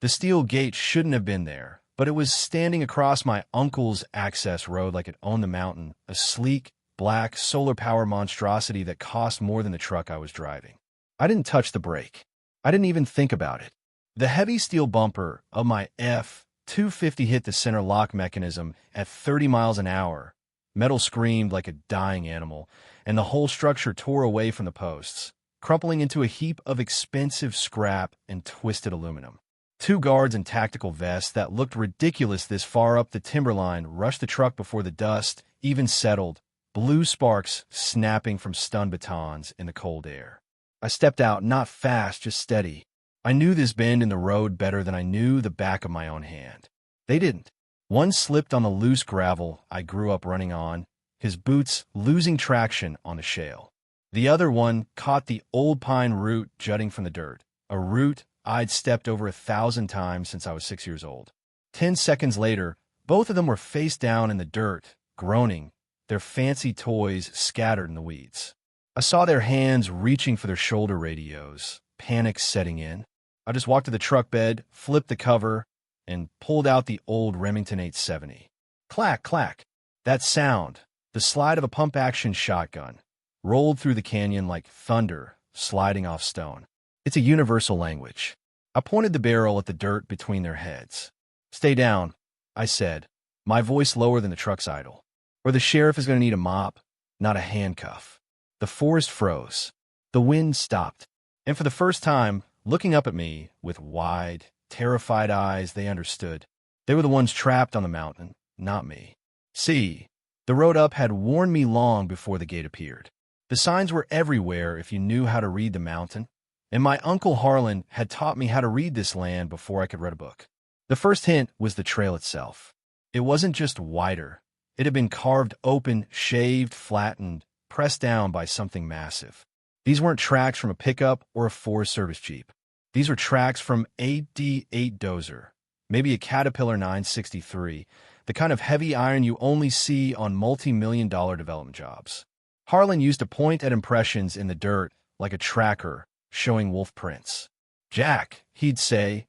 The steel gate shouldn't have been there, but it was standing across my uncle's access road like it owned the mountain, a sleek, black, solar-power monstrosity that cost more than the truck I was driving. I didn't touch the brake. I didn't even think about it. The heavy steel bumper of my F-250 hit the center lock mechanism at 30 miles an hour. Metal screamed like a dying animal, and the whole structure tore away from the posts, crumpling into a heap of expensive scrap and twisted aluminum. Two guards in tactical vests that looked ridiculous this far up the timberline rushed the truck before the dust even settled, blue sparks snapping from stun batons in the cold air. I stepped out, not fast, just steady. I knew this bend in the road better than I knew the back of my own hand. They didn't. One slipped on the loose gravel I grew up running on, his boots losing traction on the shale. The other one caught the old pine root jutting from the dirt, a root I'd stepped over 1,000 times since I was 6 years old. 10 seconds later, both of them were face down in the dirt, groaning, their fancy toys scattered in the weeds. I saw their hands reaching for their shoulder radios, panic setting in. I just walked to the truck bed, flipped the cover, and pulled out the old Remington 870. Clack, clack. That sound, the slide of a pump-action shotgun, rolled through the canyon like thunder sliding off stone. It's a universal language. I pointed the barrel at the dirt between their heads. Stay down, I said, my voice lower than the truck's idle. Or the sheriff is going to need a mop, not a handcuff. The forest froze. The wind stopped. And for the first time, looking up at me with wide, terrified eyes, they understood. They were the ones trapped on the mountain, not me. See, the road up had warned me long before the gate appeared. The signs were everywhere if you knew how to read the mountain, and my Uncle Harlan had taught me how to read this land before I could read a book. The first hint was the trail itself. It wasn't just wider. It had been carved open, shaved, flattened, pressed down by something massive. These weren't tracks from a pickup or a Forest Service Jeep. These were tracks from a D8 dozer, maybe a Caterpillar 963, the kind of heavy iron you only see on multi-million-dollar development jobs. Harlan used to point at impressions in the dirt like a tracker showing wolf prints. Jack, he'd say,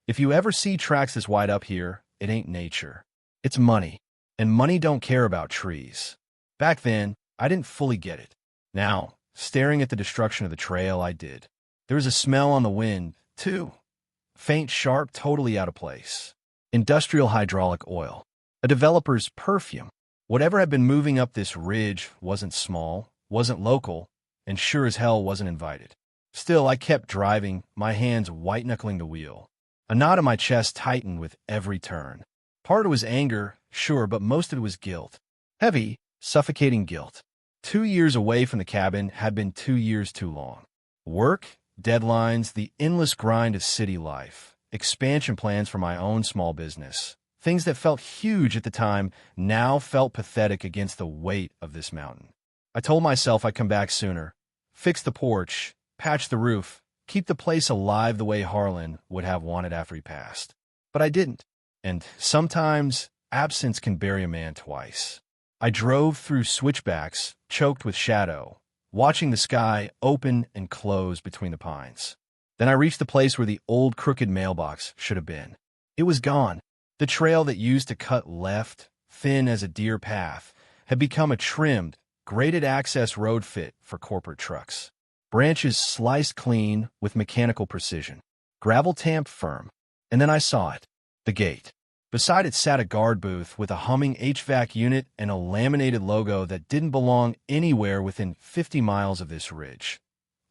if you ever see tracks this wide up here, it ain't nature. It's money, and money don't care about trees. Back then, I didn't fully get it. Now, staring at the destruction of the trail, I did. There was a smell on the wind, too. Faint, sharp, totally out of place. Industrial hydraulic oil. A developer's perfume. Whatever had been moving up this ridge wasn't small, wasn't local, and sure as hell wasn't invited. Still, I kept driving, my hands white-knuckling the wheel. A knot in my chest tightened with every turn. Part of it was anger, sure, but most of it was guilt. Heavy, suffocating guilt. 2 years away from the cabin had been 2 years too long. Work, deadlines, the endless grind of city life, expansion plans for my own small business. Things that felt huge at the time now felt pathetic against the weight of this mountain. I told myself I'd come back sooner, fix the porch, patch the roof, keep the place alive the way Harlan would have wanted after he passed. But I didn't. And sometimes absence can bury a man twice. I drove through switchbacks, choked with shadow, watching the sky open and close between the pines. Then I reached the place where the old crooked mailbox should have been. It was gone. The trail that used to cut left, thin as a deer path, had become a trimmed, graded access road fit for corporate trucks. Branches sliced clean with mechanical precision. Gravel tamped firm. And then I saw it. The gate. Beside it sat a guard booth with a humming HVAC unit and a laminated logo that didn't belong anywhere within 50 miles of this ridge.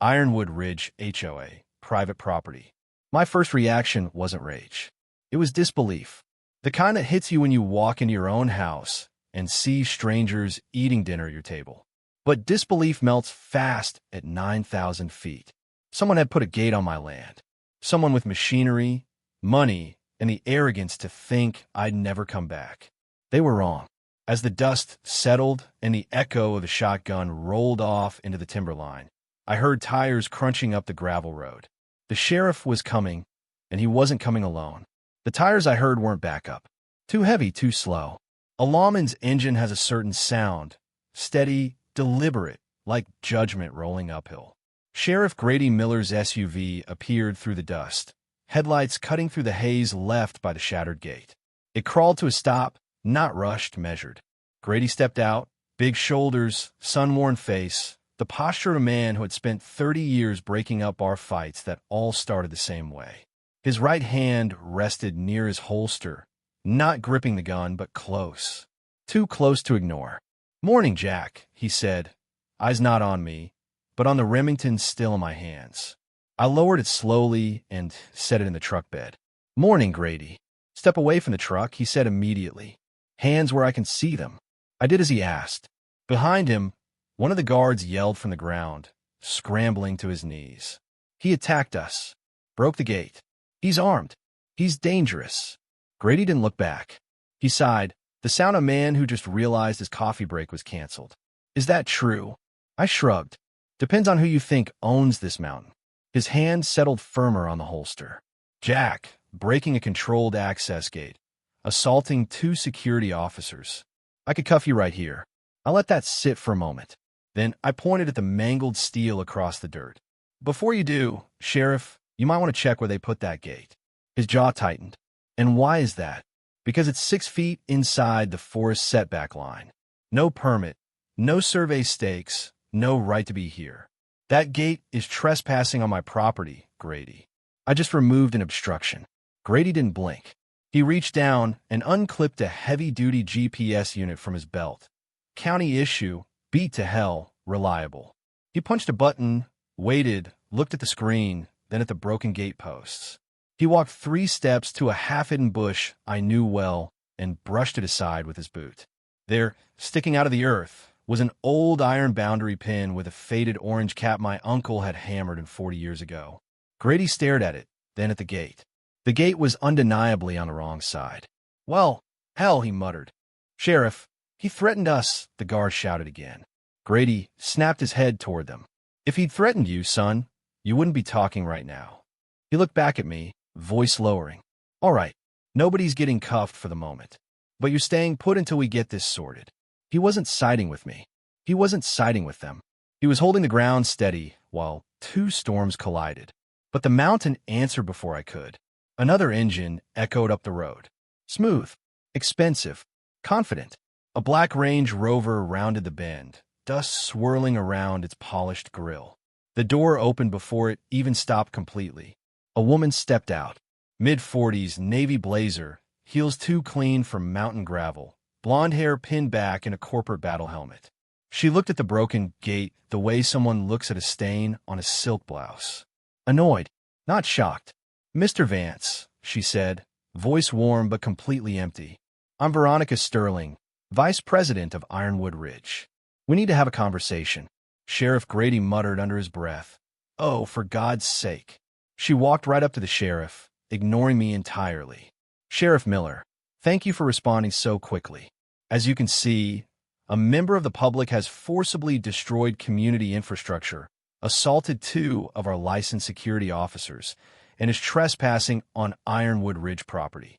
Ironwood Ridge HOA, private property. My first reaction wasn't rage. It was disbelief. The kind that hits you when you walk into your own house and see strangers eating dinner at your table. But disbelief melts fast at 9,000 feet. Someone had put a gate on my land. Someone with machinery, money, and the arrogance to think I'd never come back. They were wrong. As the dust settled and the echo of the shotgun rolled off into the timberline, I heard tires crunching up the gravel road. The sheriff was coming, and he wasn't coming alone. The tires I heard weren't backup. Too heavy, too slow. A lawman's engine has a certain sound, steady, deliberate, like judgment rolling uphill. Sheriff Grady Miller's SUV appeared through the dust, headlights cutting through the haze left by the shattered gate. It crawled to a stop, not rushed, measured. Grady stepped out, big shoulders, sun-worn face, the posture of a man who had spent 30 years breaking up bar fights that all started the same way. His right hand rested near his holster, not gripping the gun, but close. Too close to ignore. "Morning, Jack," he said, eyes not on me, but on the Remington still in my hands. I lowered it slowly and set it in the truck bed. "Morning, Grady." "Step away from the truck," he said immediately. "Hands where I can see them." I did as he asked. Behind him, one of the guards yelled from the ground, scrambling to his knees. "He attacked us. Broke the gate. He's armed. He's dangerous." Grady didn't look back. He sighed, the sound of a man who just realized his coffee break was canceled. "Is that true?" I shrugged. "Depends on who you think owns this mountain." His hand settled firmer on the holster. "Jack, breaking a controlled access gate. Assaulting 2 security officers. I could cuff you right here." I let that sit for a moment. Then I pointed at the mangled steel across the dirt. "Before you do, Sheriff, you might want to check where they put that gate." His jaw tightened. "And why is that?" "Because it's 6 feet inside the forest setback line. No permit, no survey stakes, no right to be here. That gate is trespassing on my property, Grady. I just removed an obstruction." Grady didn't blink. He reached down and unclipped a heavy-duty GPS unit from his belt. County issue, beat to hell, reliable. He punched a button, waited, looked at the screen, then at the broken gate posts. He walked 3 steps to a half-hidden bush I knew well and brushed it aside with his boot. There, sticking out of the earth, was an old iron boundary pin with a faded orange cap my uncle had hammered in 40 years ago. Grady stared at it, then at the gate. The gate was undeniably on the wrong side. "Well, hell," he muttered. "Sheriff, he threatened us," the guard shouted again. Grady snapped his head toward them. "If he'd threatened you, son, you wouldn't be talking right now." He looked back at me, voice lowering. "All right, nobody's getting cuffed for the moment, but you're staying put until we get this sorted." He wasn't siding with me. He wasn't siding with them. He was holding the ground steady while 2 storms collided. But the mountain answered before I could. Another engine echoed up the road. Smooth, expensive, confident. A black Range Rover rounded the bend, dust swirling around its polished grille. The door opened before it even stopped completely. A woman stepped out. Mid-40s, navy blazer, heels too clean from mountain gravel, blonde hair pinned back in a corporate battle helmet. She looked at the broken gate the way someone looks at a stain on a silk blouse. Annoyed, not shocked. "Mr. Vance," she said, voice warm but completely empty. "I'm Veronica Sterling, Vice President of Ironwood Ridge. We need to have a conversation." Sheriff Grady muttered under his breath. "Oh, for God's sake." She walked right up to the sheriff, ignoring me entirely. "Sheriff Miller, thank you for responding so quickly. As you can see, a member of the public has forcibly destroyed community infrastructure, assaulted 2 of our licensed security officers, and is trespassing on Ironwood Ridge property."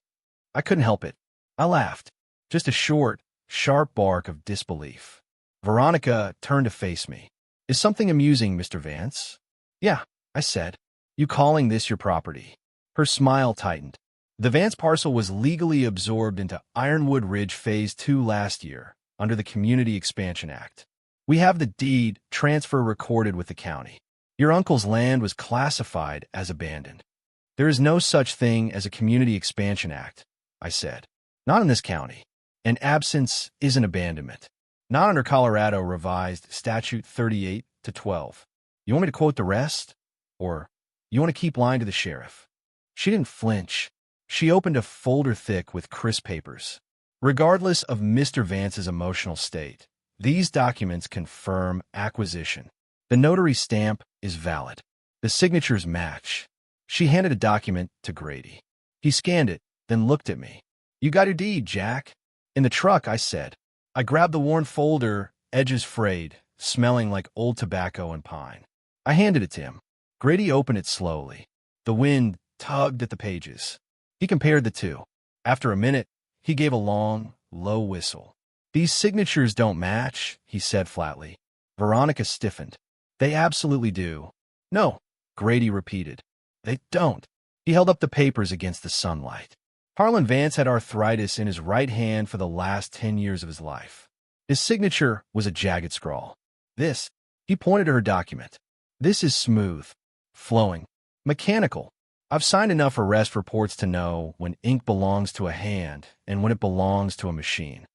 I couldn't help it. I laughed. Just a short, sharp bark of disbelief. Veronica turned to face me. "Is something amusing, Mr. Vance?" "Yeah," I said. "You calling this your property?" Her smile tightened. The Vance parcel was legally absorbed into Ironwood Ridge Phase 2 last year, under the Community Expansion Act. We have the deed transfer recorded with the county. Your uncle's land was classified as abandoned. There is no such thing as a Community Expansion Act, I said. Not in this county. And absence isn't abandonment. Not under Colorado Revised Statute 38-12. You want me to quote the rest? Or you want to keep lying to the sheriff? She didn't flinch. She opened a folder thick with crisp papers. Regardless of Mr. Vance's emotional state, these documents confirm acquisition. The notary stamp is valid. The signatures match. She handed a document to Grady. He scanned it, then looked at me. "You got your deed, Jack." "In the truck," I said. I grabbed the worn folder, edges frayed, smelling like old tobacco and pine. I handed it to him. Grady opened it slowly. The wind tugged at the pages. He compared the 2. After a minute, he gave a long, low whistle. "These signatures don't match," he said flatly. Veronica stiffened. "They absolutely do." "No," Grady repeated. "They don't." He held up the papers against the sunlight. Harlan Vance had arthritis in his right hand for the last 10 years of his life. His signature was a jagged scrawl. This, he pointed to her document. This is smooth, flowing, mechanical. I've signed enough arrest reports to know when ink belongs to a hand and when it belongs to a machine.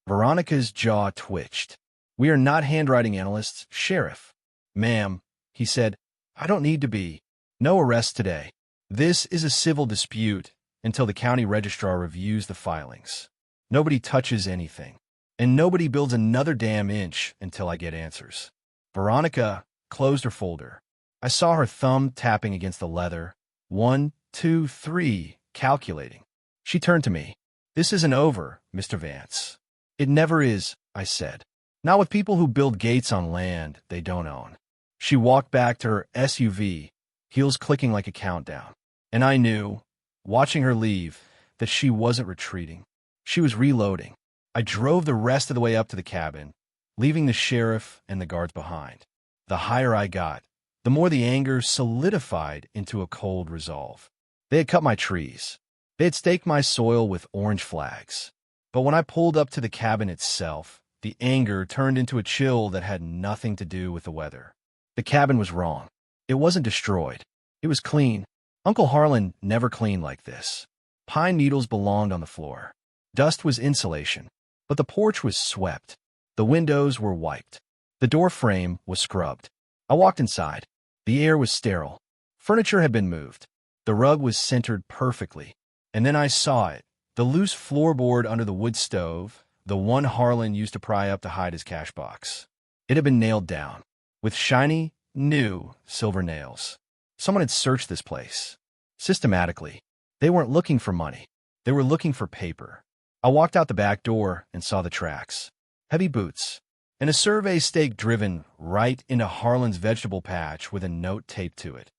Veronica's jaw twitched. We are not handwriting analysts, Sheriff. Ma'am, he said, I don't need to be. No arrests today. This is a civil dispute until the county registrar reviews the filings. Nobody touches anything, and nobody builds another damn inch until I get answers. Veronica closed her folder. I saw her thumb tapping against the leather. 1, 2, 3, calculating. She turned to me. This isn't over, Mr. Vance. It never is, I said. Not with people who build gates on land they don't own. She walked back to her SUV, heels clicking like a countdown. And I knew, watching her leave, that she wasn't retreating. She was reloading. I drove the rest of the way up to the cabin, leaving the sheriff and the guards behind. The higher I got, the more the anger solidified into a cold resolve. They had cut my trees. They had staked my soil with orange flags. But when I pulled up to the cabin itself, the anger turned into a chill that had nothing to do with the weather. The cabin was wrong. It wasn't destroyed. It was clean. Uncle Harlan never cleaned like this. Pine needles belonged on the floor. Dust was insulation, but the porch was swept. The windows were wiped. The door frame was scrubbed. I walked inside. The air was sterile. Furniture had been moved. The rug was centered perfectly. And then I saw it, the loose floorboard under the wood stove, the one Harlan used to pry up to hide his cash box. It had been nailed down, with shiny, new silver nails. Someone had searched this place. Systematically. They weren't looking for money. They were looking for paper. I walked out the back door and saw the tracks. Heavy boots. And a survey stake driven right into Harlan's vegetable patch with a note taped to it.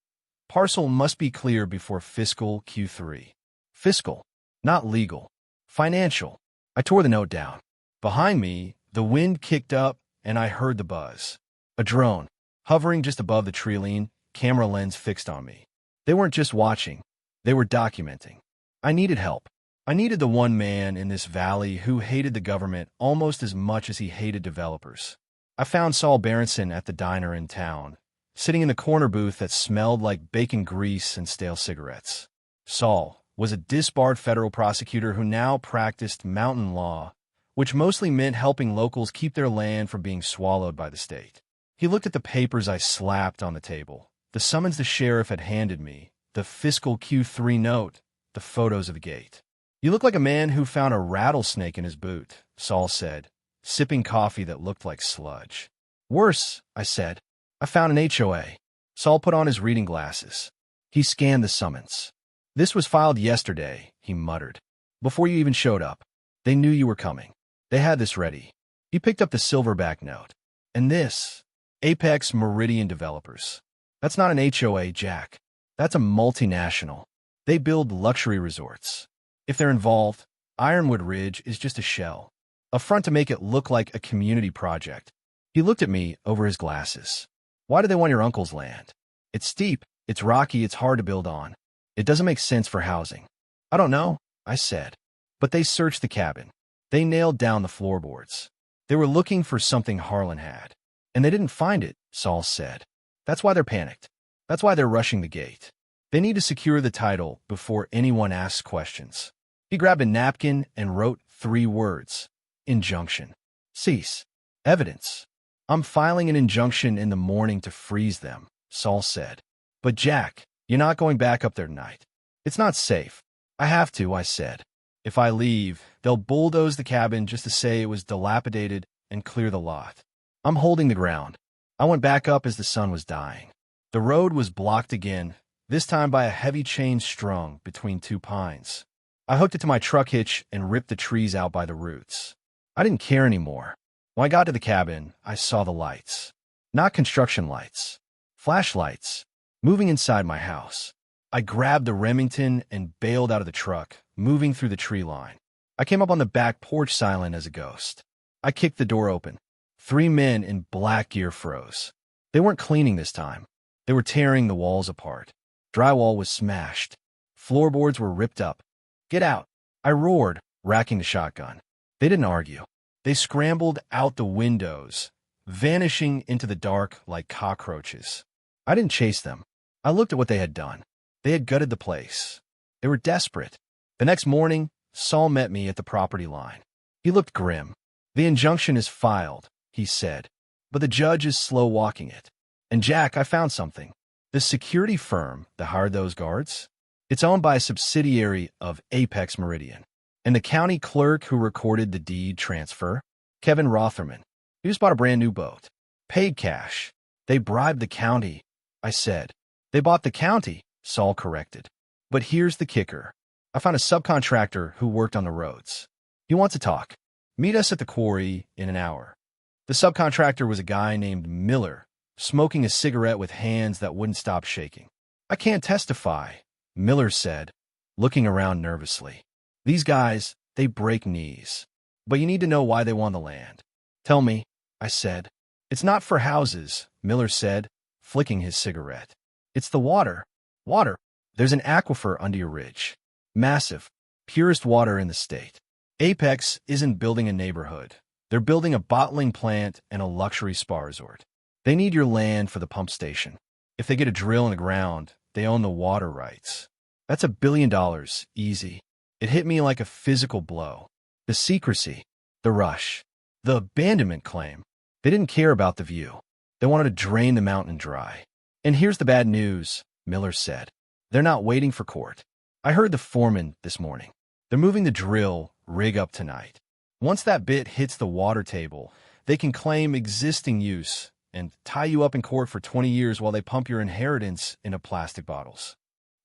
Parcel must be cleared before fiscal Q3. Fiscal, not legal. Financial. I tore the note down. Behind me, the wind kicked up and I heard the buzz. A drone, hovering just above the tree, camera lens fixed on me. They weren't just watching. They were documenting. I needed help. I needed the one man in this valley who hated the government almost as much as he hated developers. I found Saul Berenson at the diner in town, sitting in the corner booth that smelled like bacon grease and stale cigarettes. Saul was a disbarred federal prosecutor who now practiced mountain law, which mostly meant helping locals keep their land from being swallowed by the state. He looked at the papers I slapped on the table, the summons the sheriff had handed me, the fiscal Q3 note, the photos of the gate. You look like a man who found a rattlesnake in his boot, Saul said, sipping coffee that looked like sludge. Worse, I said. I found an HOA. Saul put on his reading glasses. He scanned the summons. This was filed yesterday, he muttered. Before you even showed up. They knew you were coming. They had this ready. He picked up the silverback note. And this, Apex Meridian Developers. That's not an HOA, Jack. That's a multinational. They build luxury resorts. If they're involved, Ironwood Ridge is just a shell, a front to make it look like a community project. He looked at me over his glasses. Why do they want your uncle's land? It's steep, it's rocky, it's hard to build on. It doesn't make sense for housing. I don't know, I said. But they searched the cabin. They nailed down the floorboards. They were looking for something Harlan had. And they didn't find it, Saul said. That's why they're panicked. That's why they're rushing the gate. They need to secure the title before anyone asks questions. He grabbed a napkin and wrote 3 words. Injunction. Cease. Evidence. I'm filing an injunction in the morning to freeze them, Saul said. But Jack, you're not going back up there tonight. It's not safe. I have to, I said. If I leave, they'll bulldoze the cabin just to say it was dilapidated and clear the lot. I'm holding the ground. I went back up as the sun was dying. The road was blocked again, this time by a heavy chain strung between 2 pines. I hooked it to my truck hitch and ripped the trees out by the roots. I didn't care anymore. When I got to the cabin, I saw the lights. Not construction lights. Flashlights. Moving inside my house. I grabbed the Remington and bailed out of the truck, moving through the tree line. I came up on the back porch silent as a ghost. I kicked the door open. 3 men in black gear froze. They weren't cleaning this time. They were tearing the walls apart. Drywall was smashed. Floorboards were ripped up. "Get out!" I roared, racking the shotgun. They didn't argue. They scrambled out the windows, vanishing into the dark like cockroaches. I didn't chase them. I looked at what they had done. They had gutted the place. They were desperate. The next morning, Saul met me at the property line. He looked grim. "The injunction is filed," he said, "but the judge is slow walking it. And Jack, I found something. The security firm that hired those guards, it's owned by a subsidiary of Apex Meridian. And the county clerk who recorded the deed transfer, Kevin Rotherman, he just bought a brand new boat. Paid cash. They bribed the county," I said. "They bought the county," Saul corrected. "But here's the kicker. I found a subcontractor who worked on the roads. He wants to talk. Meet us at the quarry in an hour." The subcontractor was a guy named Miller, smoking a cigarette with hands that wouldn't stop shaking. "I can't testify," Miller said, looking around nervously. "These guys, they break knees. But you need to know why they want the land." "Tell me," I said. "It's not for houses," Miller said, flicking his cigarette. "It's the water. Water. There's an aquifer under your ridge. Massive. Purest water in the state. Apex isn't building a neighborhood. They're building a bottling plant and a luxury spa resort. They need your land for the pump station. If they get a drill in the ground, they own the water rights. That's $1 billion, easy." It hit me like a physical blow. The secrecy, the rush, the abandonment claim. They didn't care about the view. They wanted to drain the mountain dry. "And here's the bad news," Miller said. "They're not waiting for court. I heard the foreman this morning. They're moving the drill rig up tonight. Once that bit hits the water table, they can claim existing use and tie you up in court for 20 years while they pump your inheritance into plastic bottles."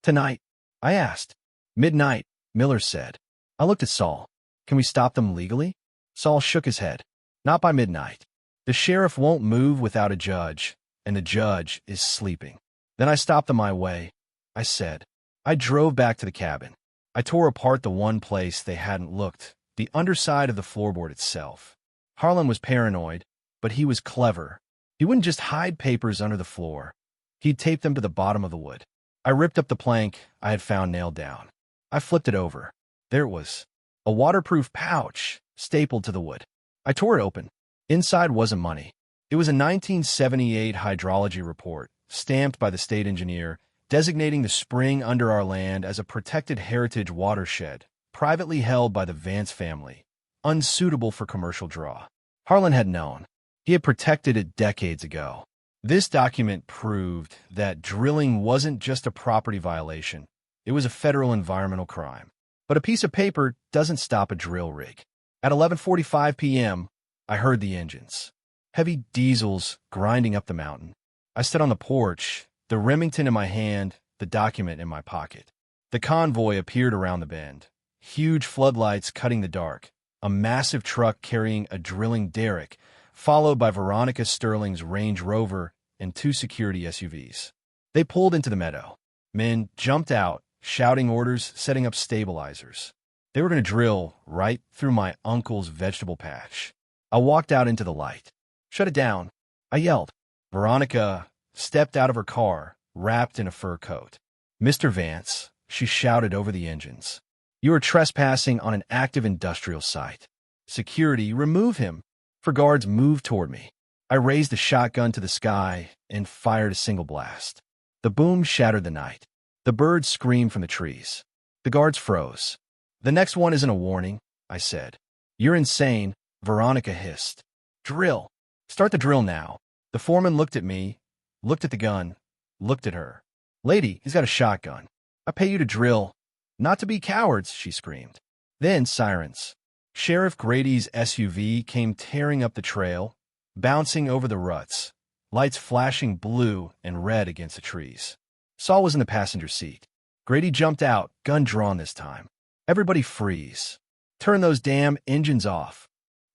"Tonight?" I asked. "Midnight," Miller said. I looked at Saul. "Can we stop them legally?" Saul shook his head. "Not by midnight. The sheriff won't move without a judge, and the judge is sleeping." Then I stopped on my way. I said. I drove back to the cabin. I tore apart the one place they hadn't looked, the underside of the floorboard itself. Harlan was paranoid, but he was clever. He wouldn't just hide papers under the floor. He'd tape them to the bottom of the wood. I ripped up the plank I had found nailed down. I flipped it over. There it was. A waterproof pouch, stapled to the wood. I tore it open. Inside wasn't money. It was a 1978 hydrology report, stamped by the state engineer, designating the spring under our land as a protected heritage watershed, privately held by the Vance family, unsuitable for commercial draw. Harlan had known. He had protected it decades ago. This document proved that drilling wasn't just a property violation. It was a federal environmental crime. But a piece of paper doesn't stop a drill rig. At 11:45 p.m., I heard the engines. Heavy diesels grinding up the mountain. I stood on the porch, the Remington in my hand, the document in my pocket. The convoy appeared around the bend. Huge floodlights cutting the dark. A massive truck carrying a drilling derrick, followed by Veronica Sterling's Range Rover and 2 security SUVs. They pulled into the meadow. Men jumped out, shouting orders, setting up stabilizers. They were going to drill right through my uncle's vegetable patch. I walked out into the light. "Shut it down," I yelled. Veronica stepped out of her car, wrapped in a fur coat. "Mr. Vance," she shouted over the engines. "You are trespassing on an active industrial site. Security, remove him." Four guards moved toward me. I raised the shotgun to the sky and fired a single blast. The boom shattered the night. The birds screamed from the trees. The guards froze. "The next one isn't a warning," I said. "You're insane," Veronica hissed. "Drill. Start the drill now." The foreman looked at me, looked at the gun, looked at her. "Lady, he's got a shotgun. I pay you to drill, not to be cowards," she screamed. Then sirens. Sheriff Grady's SUV came tearing up the trail, bouncing over the ruts, lights flashing blue and red against the trees. Saul was in the passenger seat. Grady jumped out, gun drawn this time. "Everybody freeze. Turn those damn engines off."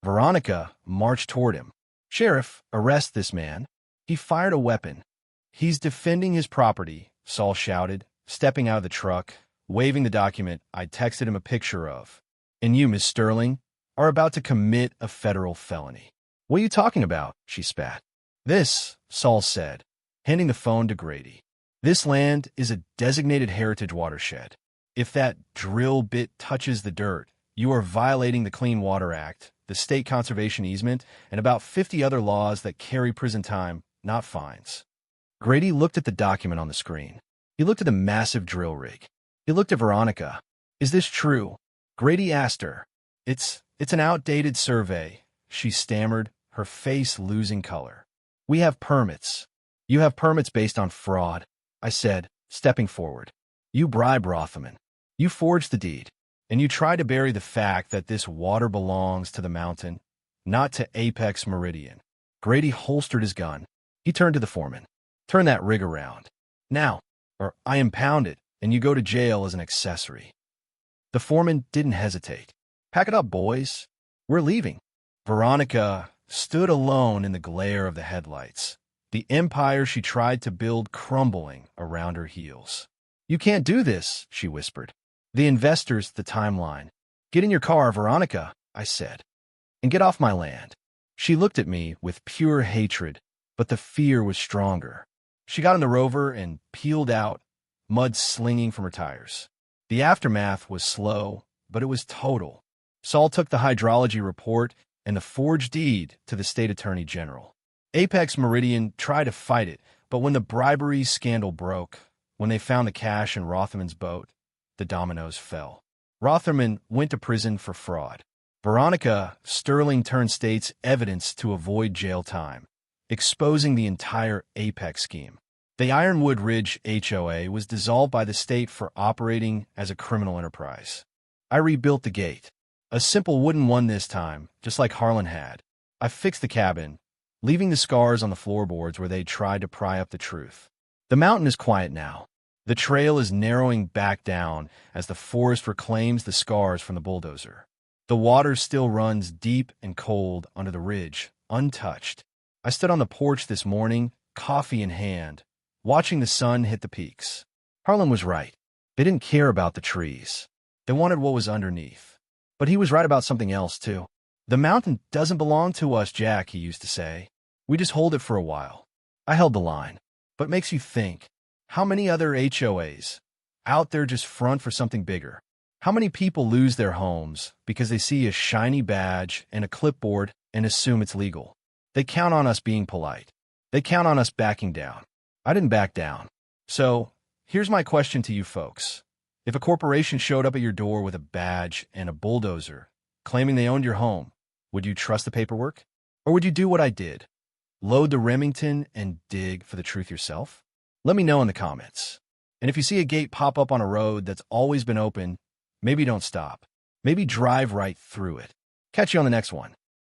Veronica marched toward him. "Sheriff, arrest this man. He fired a weapon. He's defending his property," Saul shouted, stepping out of the truck, waving the document I'd texted him a picture of. "And you, Miss Sterling, are about to commit a federal felony." "What are you talking about?" she spat. "This," Saul said, handing the phone to Grady. "This land is a designated heritage watershed. If that drill bit touches the dirt, you are violating the Clean Water Act, the state conservation easement, and about 50 other laws that carry prison time, not fines. Grady looked at the document on the screen. He looked at the massive drill rig. He looked at Veronica. Is this true? Grady asked her. It's an outdated survey, she stammered, her face losing color. We have permits. You have permits based on fraud, I said, stepping forward. You bribed Rothman. You forged the deed. And you tried to bury the fact that this water belongs to the mountain, not to Apex Meridian. Grady holstered his gun. He turned to the foreman. Turn that rig around. Now, or I impound it, and you go to jail as an accessory. The foreman didn't hesitate. Pack it up, boys. We're leaving. Veronica stood alone in the glare of the headlights, the empire she tried to build crumbling around her heels. You can't do this, she whispered. The investors, the timeline. Get in your car, Veronica, I said, and get off my land. She looked at me with pure hatred, but the fear was stronger. She got in the Rover and peeled out, mud slinging from her tires. The aftermath was slow, but it was total. Saul took the hydrology report and the forged deed to the state attorney general. Apex Meridian tried to fight it, but when the bribery scandal broke, when they found the cash in Rothman's boat, the dominoes fell. Rothman went to prison for fraud. Veronica Sterling turned state's evidence to avoid jail time, exposing the entire Apex scheme. The Ironwood Ridge HOA was dissolved by the state for operating as a criminal enterprise. I rebuilt the gate. A simple wooden one this time, just like Harlan had. I fixed the cabin, leaving the scars on the floorboards where they tried to pry up the truth. The mountain is quiet now. The trail is narrowing back down as the forest reclaims the scars from the bulldozer. The water still runs deep and cold under the ridge, untouched. I stood on the porch this morning, coffee in hand, watching the sun hit the peaks. Harlan was right. They didn't care about the trees. They wanted what was underneath. But he was right about something else, too. The mountain doesn't belong to us, Jack, he used to say. We just hold it for a while. I held the line. But it makes you think. How many other HOAs out there just front for something bigger? How many people lose their homes because they see a shiny badge and a clipboard and assume it's legal? They count on us being polite. They count on us backing down. I didn't back down. So, here's my question to you folks. If a corporation showed up at your door with a badge and a bulldozer, claiming they owned your home, would you trust the paperwork? Or would you do what I did? Load the Remington and dig for the truth yourself? Let me know in the comments. And if you see a gate pop up on a road that's always been open, maybe don't stop. Maybe drive right through it. Catch you on the next one.